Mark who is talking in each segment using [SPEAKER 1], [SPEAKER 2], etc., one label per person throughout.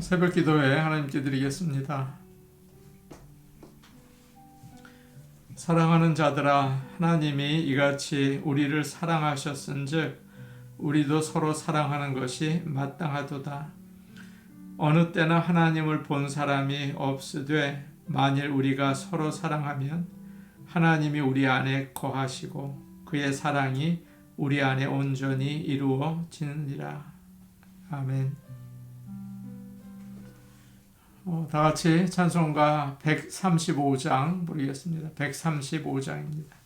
[SPEAKER 1] 새벽 기도회 하나님께 드리겠습니다. 사랑하는 자들아, 하나님이 이같이 우리를 사랑하셨은즉 우리도 서로 사랑하는 것이 마땅하도다. 어느 때나 하나님을 본 사람이 없으되 만일 우리가 서로 사랑하면 하나님이 우리 안에 거하시고 그의 사랑이 우리 안에 온전히 이루어지느니라. 아멘. 다 같이 찬송가 135장 부르겠습니다. 135장입니다.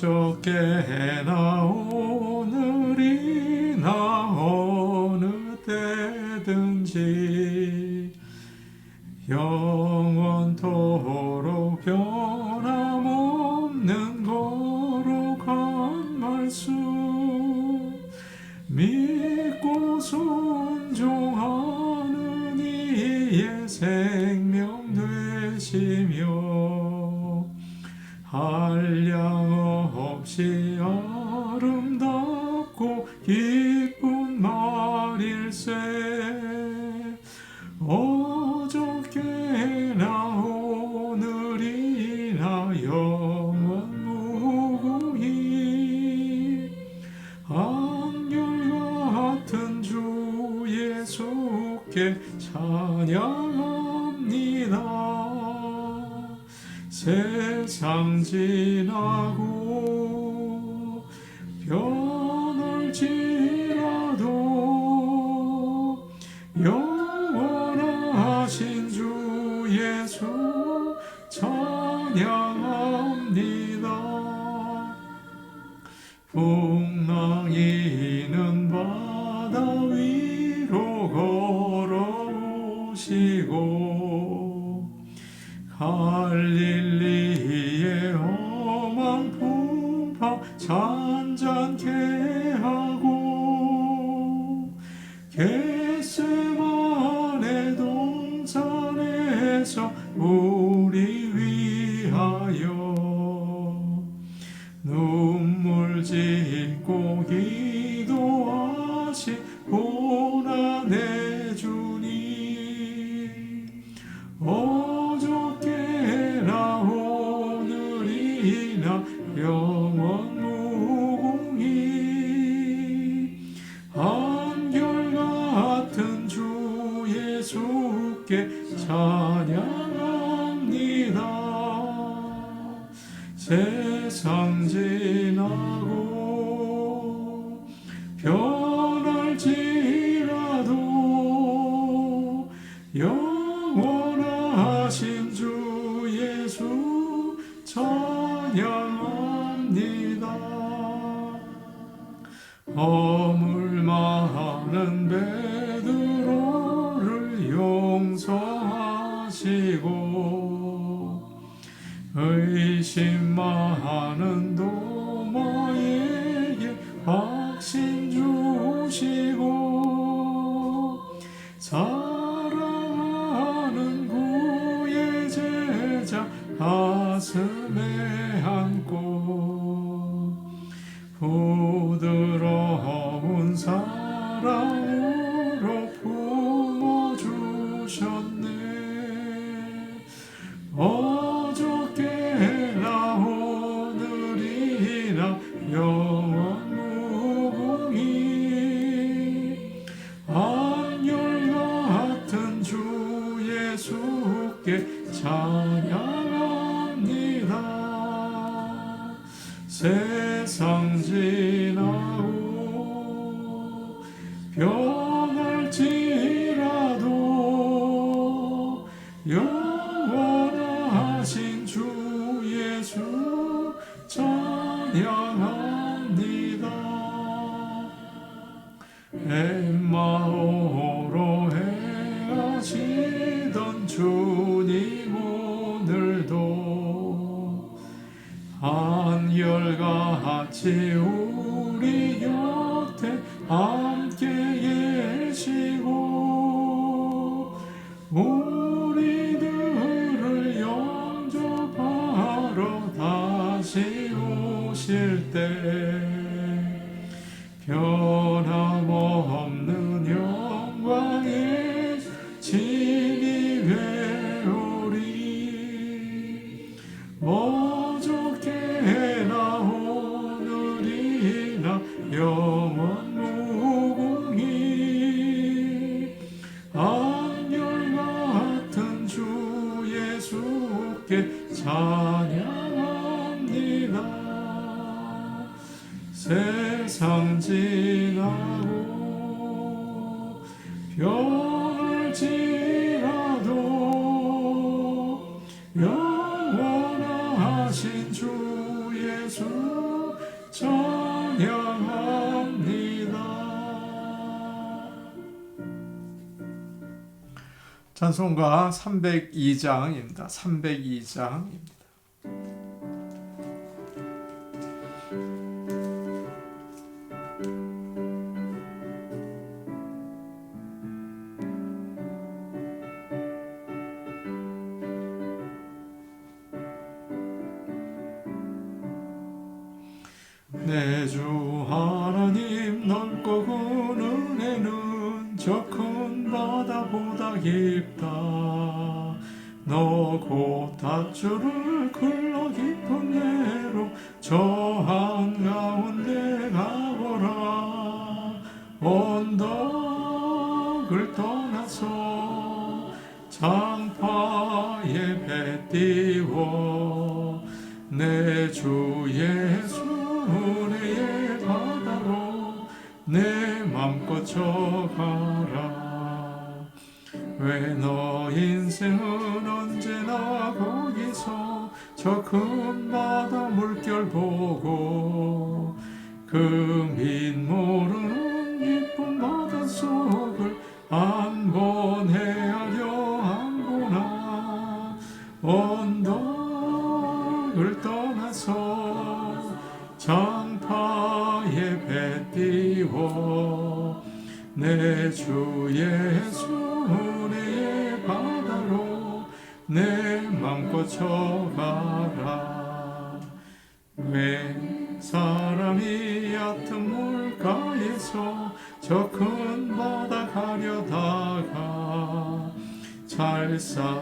[SPEAKER 1] 어저께나 오늘이나 어느 때든지 영원토록 변함없는 거룩한 말씀 믿고 순종하는 이의 생명 되시며 한량없이 아름답고 기쁜 말일세. 어저께나 오늘이나 영원 무궁히 한결같은 주 예수께 찬양합니다. 세상 지나고 변할지라도 영원하신 주 예수 찬양합니다. 풍랑이는 바다 위로 걸어오시고 갈릴리의 험한 풍파 잔잔케 하고 겟세마네 동산에서 우리 위하여 눈물 짓고 기도하시 고난의 주님. 어저께나 오늘이나 영원 무궁히 한결같은 주 예수께 찬양합니다. 세상 지나고 변할지라도 영원하신 주 예수 찬양합니다. 허물 많은 베드로를 용서하시고 의심 많은 도마에게 확신 주시고 사랑하는 구의 제자 가슴에 안고 부드러운 사랑으로 품어주셨네. 어저께나 오늘이나 영원 무궁히 한결같은 주 예수께 찬양합니다. 세상 지나고 변할지라도 영원하신 주 예수 찬양합니다. 엠마오로 행하시던 주님 오늘도 한결같은 같이 우리 곁에 함께 계시고 우리들을 영접하러 다시 오실 때 변함없는 영광의 진이 되오리. 어저께나 오늘이나 영원 무궁히 안결같은 주 예수께 찬양합니다. 세상 지나고 별을 지나도 영원하신 주 예수 찬양합니다. 찬송가 302장입니다. 302장입니다. 내 주 하나님 넓고 그 은혜는 저 큰 바다보다 깊다. 너 곧 닷줄을 흘러 깊은 데로 저 한가운데 가보라. 언덕을 떠나서 장파에 배 띄워 내 주 예수 은혜의 바다로 내 맘껏 져가라. 왜 너 인생은 언제나 거기서 저 큰 바다 물결 보고 그 민 모르는 깊은 바닷속을 한 번 헤아려 안 보나. 언덕을 떠나서 장파에 배 띄워 내 주 예수 은혜의 바다로 내 맘껏 져가라. 왜 사람이 얕은 물가에서 저 큰 바다 가려다가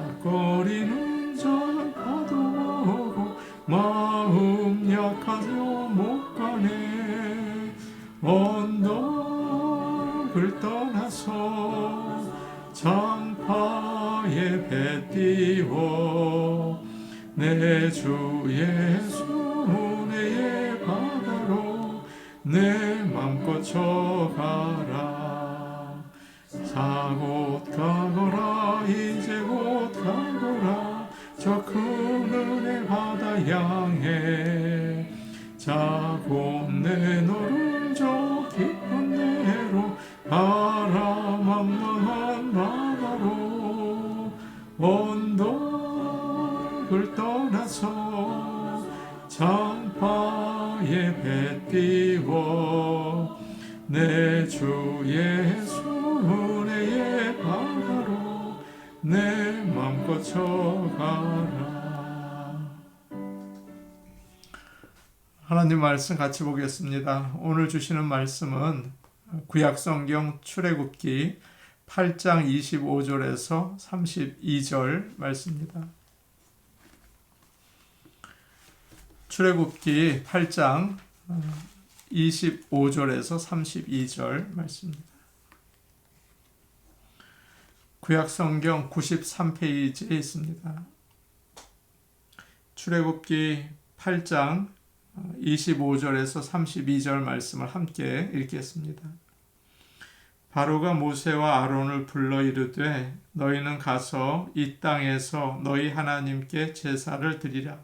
[SPEAKER 1] 찰싹거리는 저 파도 보고 마음 약하여 못 가네. 언덕을 떠나서 장파에 배 띄워 내 주 예수 은혜의 바다로 내 맘껏 져가라. 자 곧 가거라 이제 곧 가거라 저 큰 은혜 바다 향해. 자 곧 내너를 저 깊은 데로 바람망망한 바다로 언덕을 떠나서 장파에 배 띄워 내 주 예수 은혜의 바다로 내 맘껏 져가라. 하나님 말씀 같이 보겠습니다. 오늘 주시는 말씀은 구약성경 출애굽기 8장 25절에서 32절 말씀입니다. 출애굽기 8장 25절에서 32절 말씀입니다. 구약성경 93페이지에 있습니다. 출애굽기 8장 25절에서 32절 말씀을 함께 읽겠습니다. 바로가 모세와 아론을 불러 이르되 너희는 가서 이 땅에서 너희 하나님께 제사를 드리라.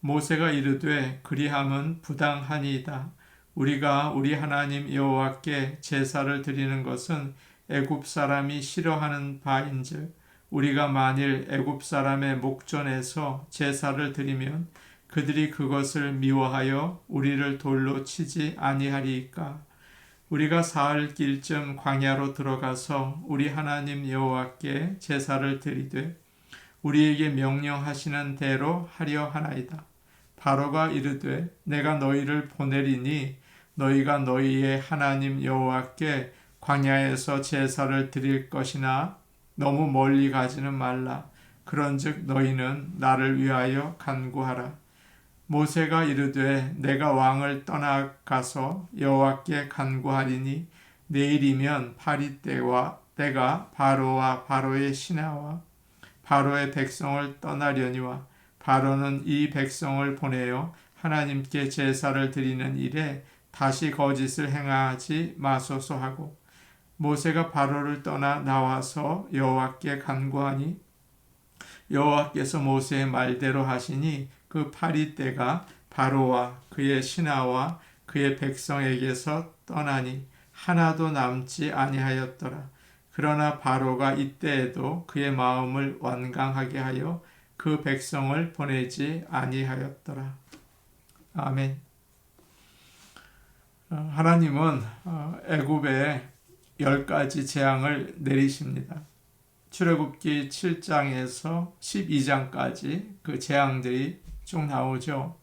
[SPEAKER 1] 모세가 이르되 그리함은 부당하니이다. 우리가 우리 하나님 여호와께 제사를 드리는 것은 애굽 사람이 싫어하는 바인즉 우리가 만일 애굽 사람의 목전에서 제사를 드리면 그들이 그것을 미워하여 우리를 돌로 치지 아니하리이까. 우리가 사흘 길쯤 광야로 들어가서 우리 하나님 여호와께 제사를 드리되 우리에게 명령하시는 대로 하려 하나이다. 바로가 이르되 내가 너희를 보내리니 너희가 너희의 하나님 여호와께 광야에서 제사를 드릴 것이나 너무 멀리 가지는 말라. 그런즉 너희는 나를 위하여 간구하라. 모세가 이르되 내가 왕을 떠나가서 여호와께 간구하리니 내일이면 때가 바로와 바로의 신하와 바로의 백성을 떠나려니와 바로는 이 백성을 보내어 하나님께 제사를 드리는 일에 다시 거짓을 행하지 마소서 하고 모세가 바로를 떠나 나와서 여호와께 간구하니 여호와께서 모세의 말대로 하시니 그 때가 바로와 그의 신하와 그의 백성에게서 떠나니 하나도 남지 아니하였더라. 그러나 바로가 이때에도 그의 마음을 완강하게 하여 그 백성을 보내지 아니하였더라. 아멘. 하나님은 애굽에 10가지 재앙을 내리십니다. 출애굽기 7장에서 12장까지 그 재앙들이 쭉 나오죠.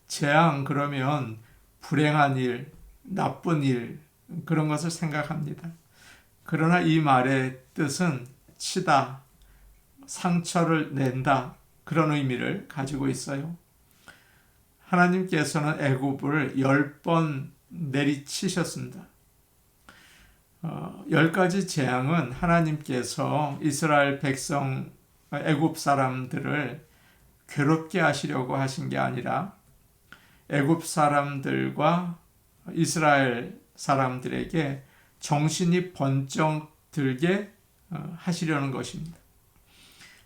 [SPEAKER 1] 재앙 그러면 불행한 일, 나쁜 일 그런 것을 생각합니다. 그러나 이 말의 뜻은 치다, 상처를 낸다 그런 의미를 가지고 있어요. 하나님께서는 애굽을 10번 내리치셨습니다. 10가지 재앙은 하나님께서 이스라엘 백성, 애굽 사람들을 괴롭게 하시려고 하신 게 아니라 애굽 사람들과 이스라엘 사람들에게 정신이 번쩍 들게 하시려는 것입니다.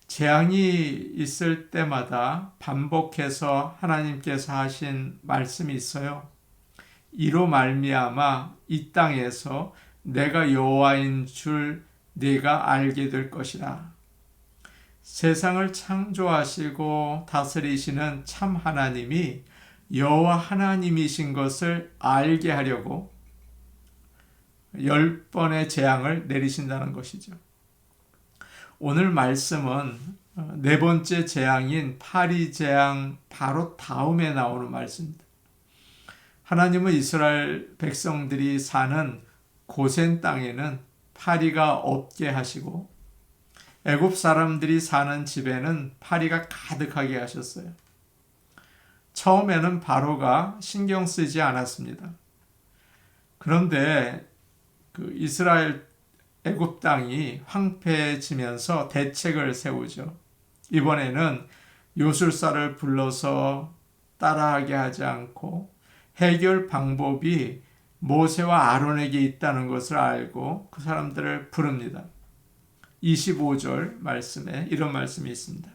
[SPEAKER 1] 재앙이 있을 때마다 반복해서 하나님께서 하신 말씀이 있어요. 이로 말미암아 이 땅에서 내가 여호와인 줄 네가 알게 될 것이라. 세상을 창조하시고 다스리시는 참 하나님이 여호와 하나님이신 것을 알게 하려고 10번의 재앙을 내리신다는 것이죠. 오늘 말씀은 4번째 재앙인 파리 재앙 바로 다음에 나오는 말씀입니다. 하나님은 이스라엘 백성들이 사는 고센 땅에는 파리가 없게 하시고 애굽 사람들이 사는 집에는 파리가 가득하게 하셨어요. 처음에는 바로가 신경 쓰지 않았습니다. 그런데 그 이스라엘 애굽 땅이 황폐해지면서 대책을 세우죠. 이번에는 요술사를 불러서 따라하게 하지 않고 해결 방법이 모세와 아론에게 있다는 것을 알고 그 사람들을 부릅니다. 25절 말씀에 이런 말씀이 있습니다.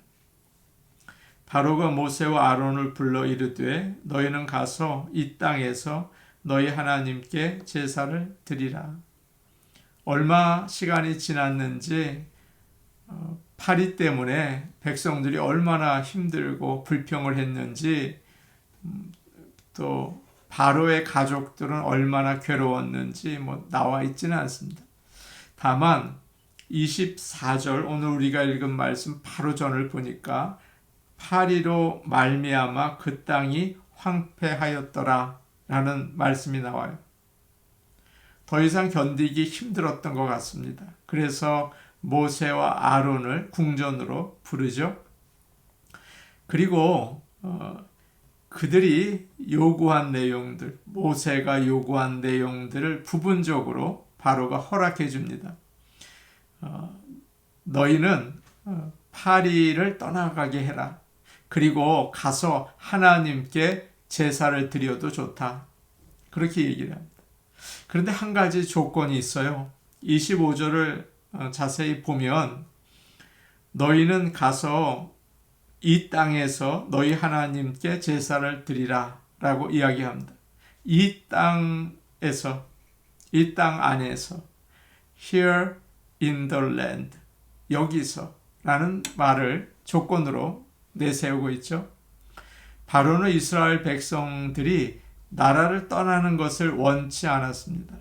[SPEAKER 1] 바로가 모세와 아론을 불러 이르되 너희는 가서 이 땅에서 너희 하나님께 제사를 드리라. 얼마 시간이 지났는지 파리 때문에 백성들이 얼마나 힘들고 불평을 했는지 또 바로의 가족들은 얼마나 괴로웠는지 나와 있지는 않습니다. 다만 24절 오늘 우리가 읽은 말씀 바로 전을 보니까 파리로 말미암아 그 땅이 황폐하였더라 라는 말씀이 나와요. 더 이상 견디기 힘들었던 것 같습니다. 그래서 모세와 아론을 궁전으로 부르죠. 그리고 그들이 요구한 내용들, 모세가 요구한 내용들을 부분적으로 바로가 허락해 줍니다. 너희는 파리를 떠나가게 해라. 그리고 가서 하나님께 제사를 드려도 좋다. 그렇게 얘기를 합니다. 그런데 한 가지 조건이 있어요. 25절을 자세히 보면 너희는 가서 이 땅에서 너희 하나님께 제사를 드리라 라고 이야기합니다. 이 땅에서, 이 땅 안에서, here in the land, 여기서 라는 말을 조건으로 내세우고 있죠. 바로는 이스라엘 백성들이 나라를 떠나는 것을 원치 않았습니다.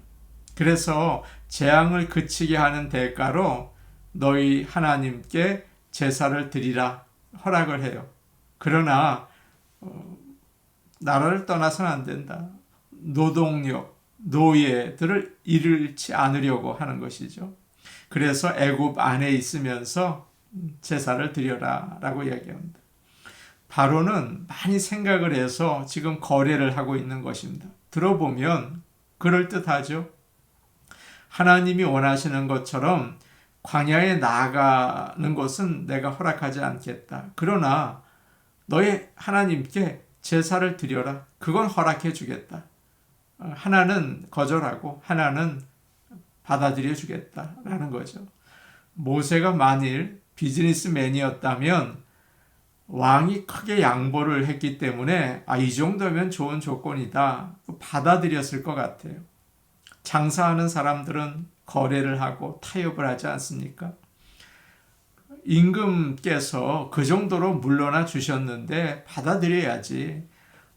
[SPEAKER 1] 그래서 재앙을 그치게 하는 대가로 너희 하나님께 제사를 드리라 허락을 해요. 그러나 나라를 떠나서는 안 된다. 노동력, 노예들을 잃지 않으려고 하는 것이죠. 그래서 애굽 안에 있으면서 제사를 드려라 라고 이야기합니다. 바로는 많이 생각을 해서 지금 거래를 하고 있는 것입니다. 들어보면 그럴듯하죠. 하나님이 원하시는 것처럼 광야에 나아가는 것은 내가 허락하지 않겠다. 그러나 너희 하나님께 제사를 드려라. 그건 허락해 주겠다. 하나는 거절하고 하나는 받아들여 주겠다라는 거죠. 모세가 만일 비즈니스맨이었다면 왕이 크게 양보를 했기 때문에 이 정도면 좋은 조건이다 받아들였을 것 같아요. 장사하는 사람들은 거래를 하고 타협을 하지 않습니까? 임금께서 그 정도로 물러나 주셨는데 받아들여야지.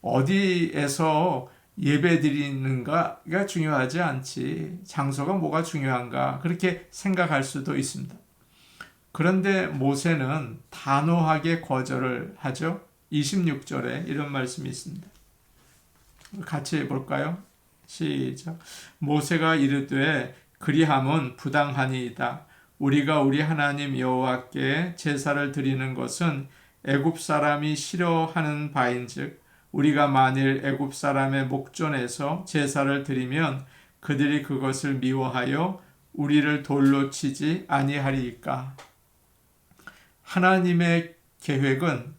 [SPEAKER 1] 어디에서 예배 드리는가가 중요하지 않지. 장소가 뭐가 중요한가 그렇게 생각할 수도 있습니다. 그런데 모세는 단호하게 거절을 하죠. 26절에 이런 말씀이 있습니다. 같이 해볼까요? 시작. 모세가 이르되 그리함은 부당하니이다. 우리가 우리 하나님 여호와께 제사를 드리는 것은 애굽 사람이 싫어하는 바인즉 우리가 만일 애굽 사람의 목전에서 제사를 드리면 그들이 그것을 미워하여 우리를 돌로 치지 아니하리이까. 하나님의 계획은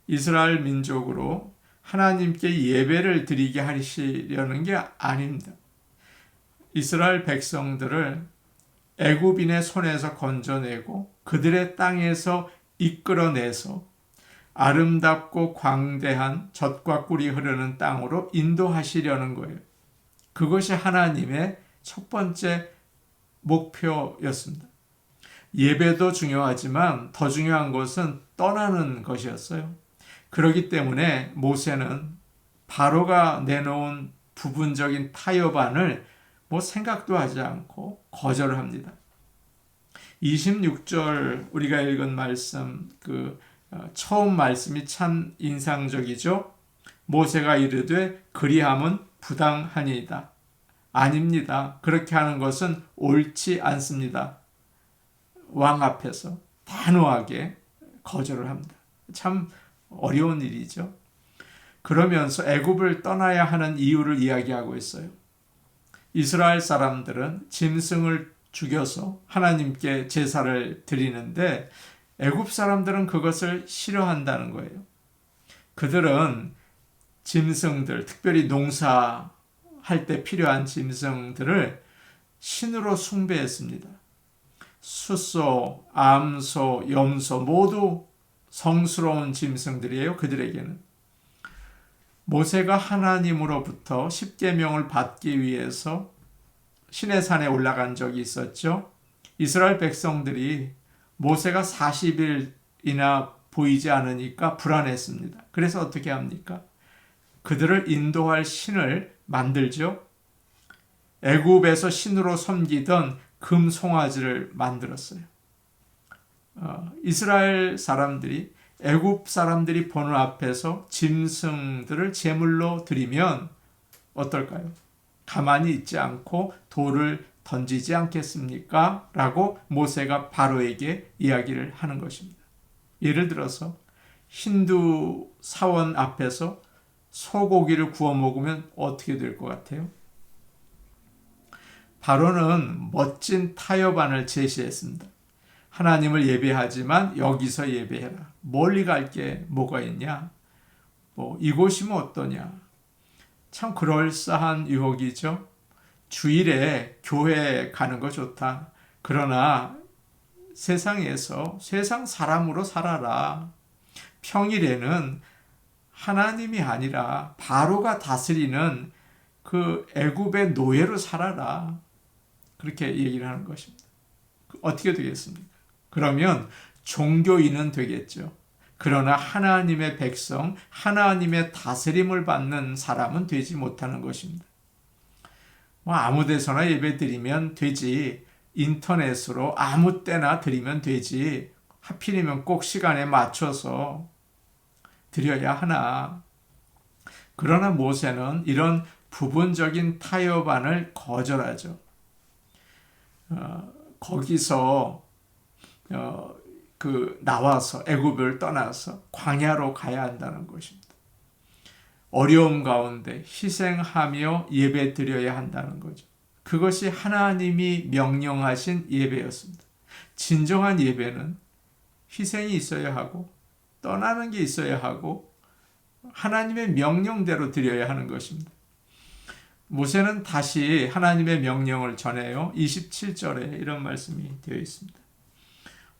[SPEAKER 1] 이스라엘 민족으로 하나님께 예배를 드리게 하시려는 게 아닙니다. 이스라엘 백성들을 애굽인의 손에서 건져내고 그들의 땅에서 이끌어내서 아름답고 광대한 젖과 꿀이 흐르는 땅으로 인도하시려는 거예요. 그것이 하나님의 첫 번째 목표였습니다. 예배도 중요하지만 더 중요한 것은 떠나는 것이었어요. 그렇기 때문에 모세는 바로가 내놓은 부분적인 타협안을 생각도 하지 않고 거절을 합니다. 26절 우리가 읽은 말씀, 처음 말씀이 참 인상적이죠. 모세가 이르되 그리함은 부당하니이다. 아닙니다. 그렇게 하는 것은 옳지 않습니다. 왕 앞에서 단호하게 거절을 합니다. 참 어려운 일이죠. 그러면서 애굽을 떠나야 하는 이유를 이야기하고 있어요. 이스라엘 사람들은 짐승을 죽여서 하나님께 제사를 드리는데 애굽 사람들은 그것을 싫어한다는 거예요. 그들은 짐승들, 특별히 농사할 때 필요한 짐승들을 신으로 숭배했습니다. 숫소, 암소, 염소 모두 성스러운 짐승들이에요. 그들에게는. 모세가 하나님으로부터 십계명을 받기 위해서 시내산에 올라간 적이 있었죠. 이스라엘 백성들이 모세가 40일이나 보이지 않으니까 불안했습니다. 그래서 어떻게 합니까? 그들을 인도할 신을 만들죠. 애굽에서 신으로 섬기던 금 송아지를 만들었어요. 이스라엘 사람들이 애굽 사람들이 보는 앞에서 짐승들을 제물로 드리면 어떨까요? 가만히 있지 않고 돌을 던지지 않겠습니까? 라고 모세가 바로에게 이야기를 하는 것입니다. 예를 들어서 힌두 사원 앞에서 소고기를 구워 먹으면 어떻게 될 것 같아요? 바로는 멋진 타협안을 제시했습니다. 하나님을 예배하지만 여기서 예배해라. 멀리 갈 게 뭐가 있냐? 이곳이면 어떠냐? 참 그럴싸한 유혹이죠. 주일에 교회 가는 거 좋다. 그러나 세상에서 세상 사람으로 살아라. 평일에는 하나님이 아니라 바로가 다스리는 그 애굽의 노예로 살아라. 그렇게 얘기를 하는 것입니다. 어떻게 되겠습니까? 그러면 종교인은 되겠죠. 그러나 하나님의 백성, 하나님의 다스림을 받는 사람은 되지 못하는 것입니다. 아무 데서나 예배 드리면 되지, 인터넷으로 아무 때나 드리면 되지, 하필이면 꼭 시간에 맞춰서 드려야 하나. 그러나 모세는 이런 부분적인 타협안을 거절하죠. 거기서 나와서 애굽을 떠나서 광야로 가야 한다는 것입니다. 어려움 가운데 희생하며 예배 드려야 한다는 거죠. 그것이 하나님이 명령하신 예배였습니다. 진정한 예배는 희생이 있어야 하고 떠나는 게 있어야 하고 하나님의 명령대로 드려야 하는 것입니다. 모세는 다시 하나님의 명령을 전해요. 27절에 이런 말씀이 되어 있습니다.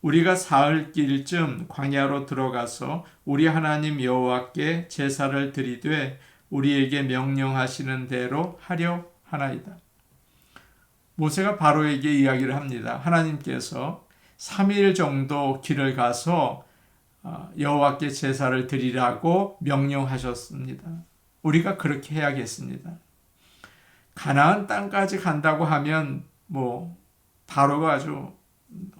[SPEAKER 1] 우리가 사흘길쯤 광야로 들어가서 우리 하나님 여호와께 제사를 드리되 우리에게 명령하시는 대로 하려 하나이다. 모세가 바로에게 이야기를 합니다. 하나님께서 3일 정도 길을 가서 여호와께 제사를 드리라고 명령하셨습니다. 우리가 그렇게 해야겠습니다. 가나안 땅까지 간다고 하면 바로가 아주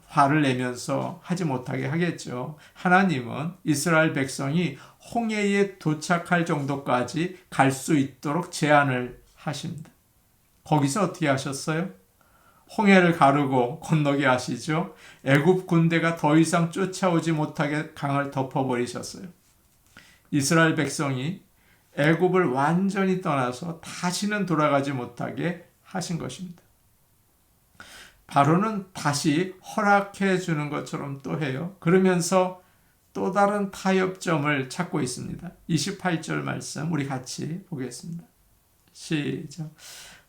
[SPEAKER 1] 화를 내면서 하지 못하게 하겠죠. 하나님은 이스라엘 백성이 홍해에 도착할 정도까지 갈 수 있도록 제한을 하십니다. 거기서 어떻게 하셨어요? 홍해를 가르고 건너게 하시죠. 애굽 군대가 더 이상 쫓아오지 못하게 강을 덮어버리셨어요. 이스라엘 백성이 애굽을 완전히 떠나서 다시는 돌아가지 못하게 하신 것입니다. 바로는 다시 허락해 주는 것처럼 또 해요. 그러면서 또 다른 타협점을 찾고 있습니다. 28절 말씀 우리 같이 보겠습니다. 시작.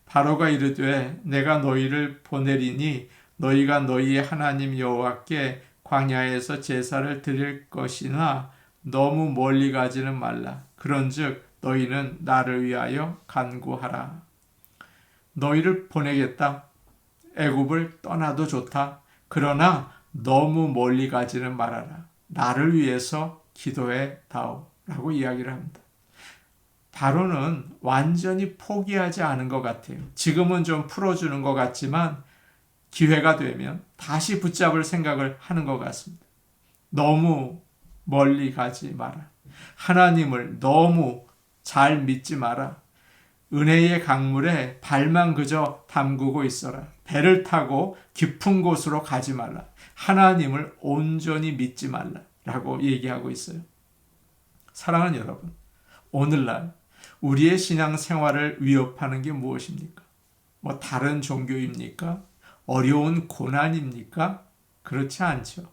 [SPEAKER 1] 바로가 이르되 내가 너희를 보내리니 너희가 너희의 하나님 여호와께 광야에서 제사를 드릴 것이나 너무 멀리 가지는 말라. 그런즉 너희는 나를 위하여 간구하라. 너희를 보내겠다. 애굽을 떠나도 좋다. 그러나 너무 멀리 가지는 말아라. 나를 위해서 기도해 다오. 라고 이야기를 합니다. 바로는 완전히 포기하지 않은 것 같아요. 지금은 좀 풀어주는 것 같지만 기회가 되면 다시 붙잡을 생각을 하는 것 같습니다. 너무 멀리 가지 마라. 하나님을 너무 잘 믿지 마라. 은혜의 강물에 발만 그저 담그고 있어라. 배를 타고 깊은 곳으로 가지 말라. 하나님을 온전히 믿지 말라. 라고 얘기하고 있어요. 사랑하는 여러분, 오늘날 우리의 신앙생활을 위협하는 게 무엇입니까? 다른 종교입니까? 어려운 고난입니까? 그렇지 않죠.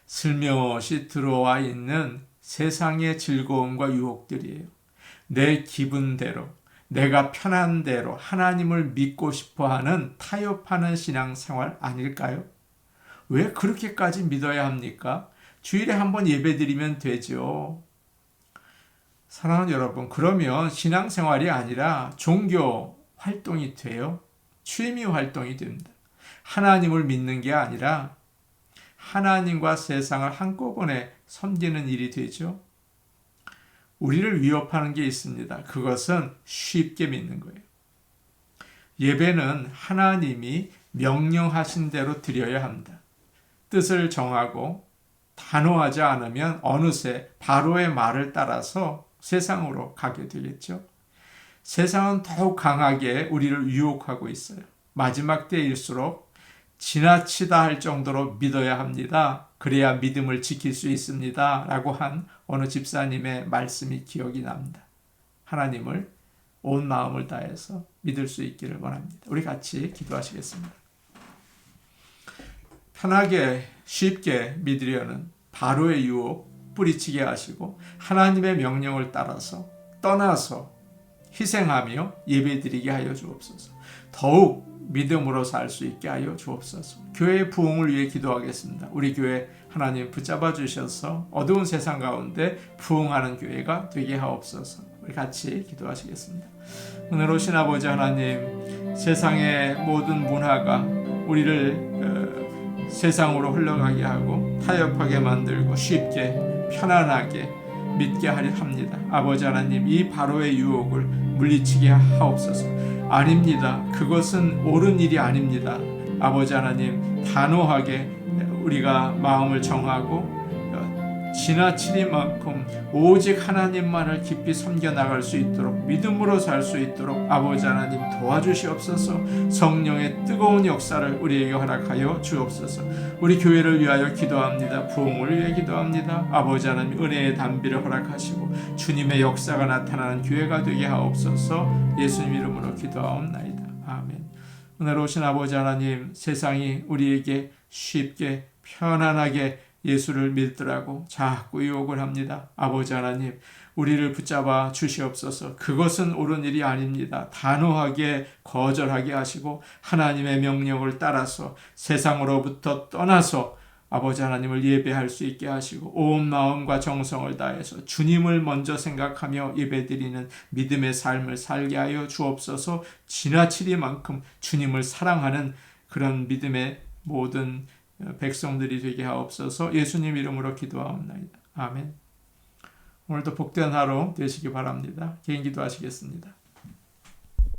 [SPEAKER 1] 슬며시 들어와 있는 세상의 즐거움과 유혹들이에요. 내 기분대로, 내가 편한 대로 하나님을 믿고 싶어하는 타협하는 신앙생활 아닐까요? 왜 그렇게까지 믿어야 합니까? 주일에 한번 예배드리면 되죠. 사랑하는 여러분, 그러면 신앙생활이 아니라 종교 활동이 돼요. 취미 활동이 됩니다. 하나님을 믿는 게 아니라 하나님과 세상을 한꺼번에 섬기는 일이 되죠. 우리를 위협하는 게 있습니다. 그것은 쉽게 믿는 거예요. 예배는 하나님이 명령하신 대로 드려야 합니다. 뜻을 정하고 단호하지 않으면 어느새 바로의 말을 따라서 세상으로 가게 되겠죠. 세상은 더욱 강하게 우리를 유혹하고 있어요. 마지막 때일수록 지나치다 할 정도로 믿어야 합니다. 그래야 믿음을 지킬 수 있습니다. 라고 한 어느 집사님의 말씀이 기억이 납니다. 하나님을 온 마음을 다해서 믿을 수 있기를 원합니다. 우리 같이 기도하시겠습니다. 편하게 쉽게 믿으려는 바로의 유혹 뿌리치게 하시고 하나님의 명령을 따라서 떠나서 희생하며 예배드리게 하여 주옵소서. 더욱 믿음으로 살 수 있게 하여 주옵소서. 교회의 부흥을 위해 기도하겠습니다. 우리 교회 하나님 붙잡아 주셔서 어두운 세상 가운데 부흥하는 교회가 되게 하옵소서. 우리 같이 기도하시겠습니다. 은혜로우신 아버지 하나님, 세상의 모든 문화가 우리를 세상으로 흘러가게 하고 타협하게 만들고 쉽게 편안하게 믿게 하려 합니다. 아버지 하나님, 이 바로의 유혹을 물리치게 하옵소서. 아닙니다. 그것은 옳은 일이 아닙니다. 아버지 하나님, 단호하게 우리가 마음을 정하고 지나치리만큼 오직 하나님만을 깊이 섬겨나갈 수 있도록, 믿음으로 살 수 있도록 아버지 하나님 도와주시옵소서. 성령의 뜨거운 역사를 우리에게 허락하여 주옵소서. 우리 교회를 위하여 기도합니다. 부흥을 위해 기도합니다. 아버지 하나님, 은혜의 단비를 허락하시고 주님의 역사가 나타나는 교회가 되게 하옵소서. 예수님 이름으로 기도하옵나이다. 아멘. 오늘 오신 아버지 하나님, 세상이 우리에게 쉽게 편안하게 예수를 믿더라고 자꾸 유혹을 합니다. 아버지 하나님, 우리를 붙잡아 주시옵소서. 그것은 옳은 일이 아닙니다. 단호하게 거절하게 하시고 하나님의 명령을 따라서 세상으로부터 떠나서 아버지 하나님을 예배할 수 있게 하시고 온 마음과 정성을 다해서 주님을 먼저 생각하며 예배드리는 믿음의 삶을 살게 하여 주옵소서. 지나치리만큼 주님을 사랑하는 그런 믿음의 모든 백성들이 되게 하옵소서. 예수님 이름으로 기도하옵나이다. 아멘. 오늘도 복된 하루 되시기 바랍니다. 개인 기도하시겠습니다.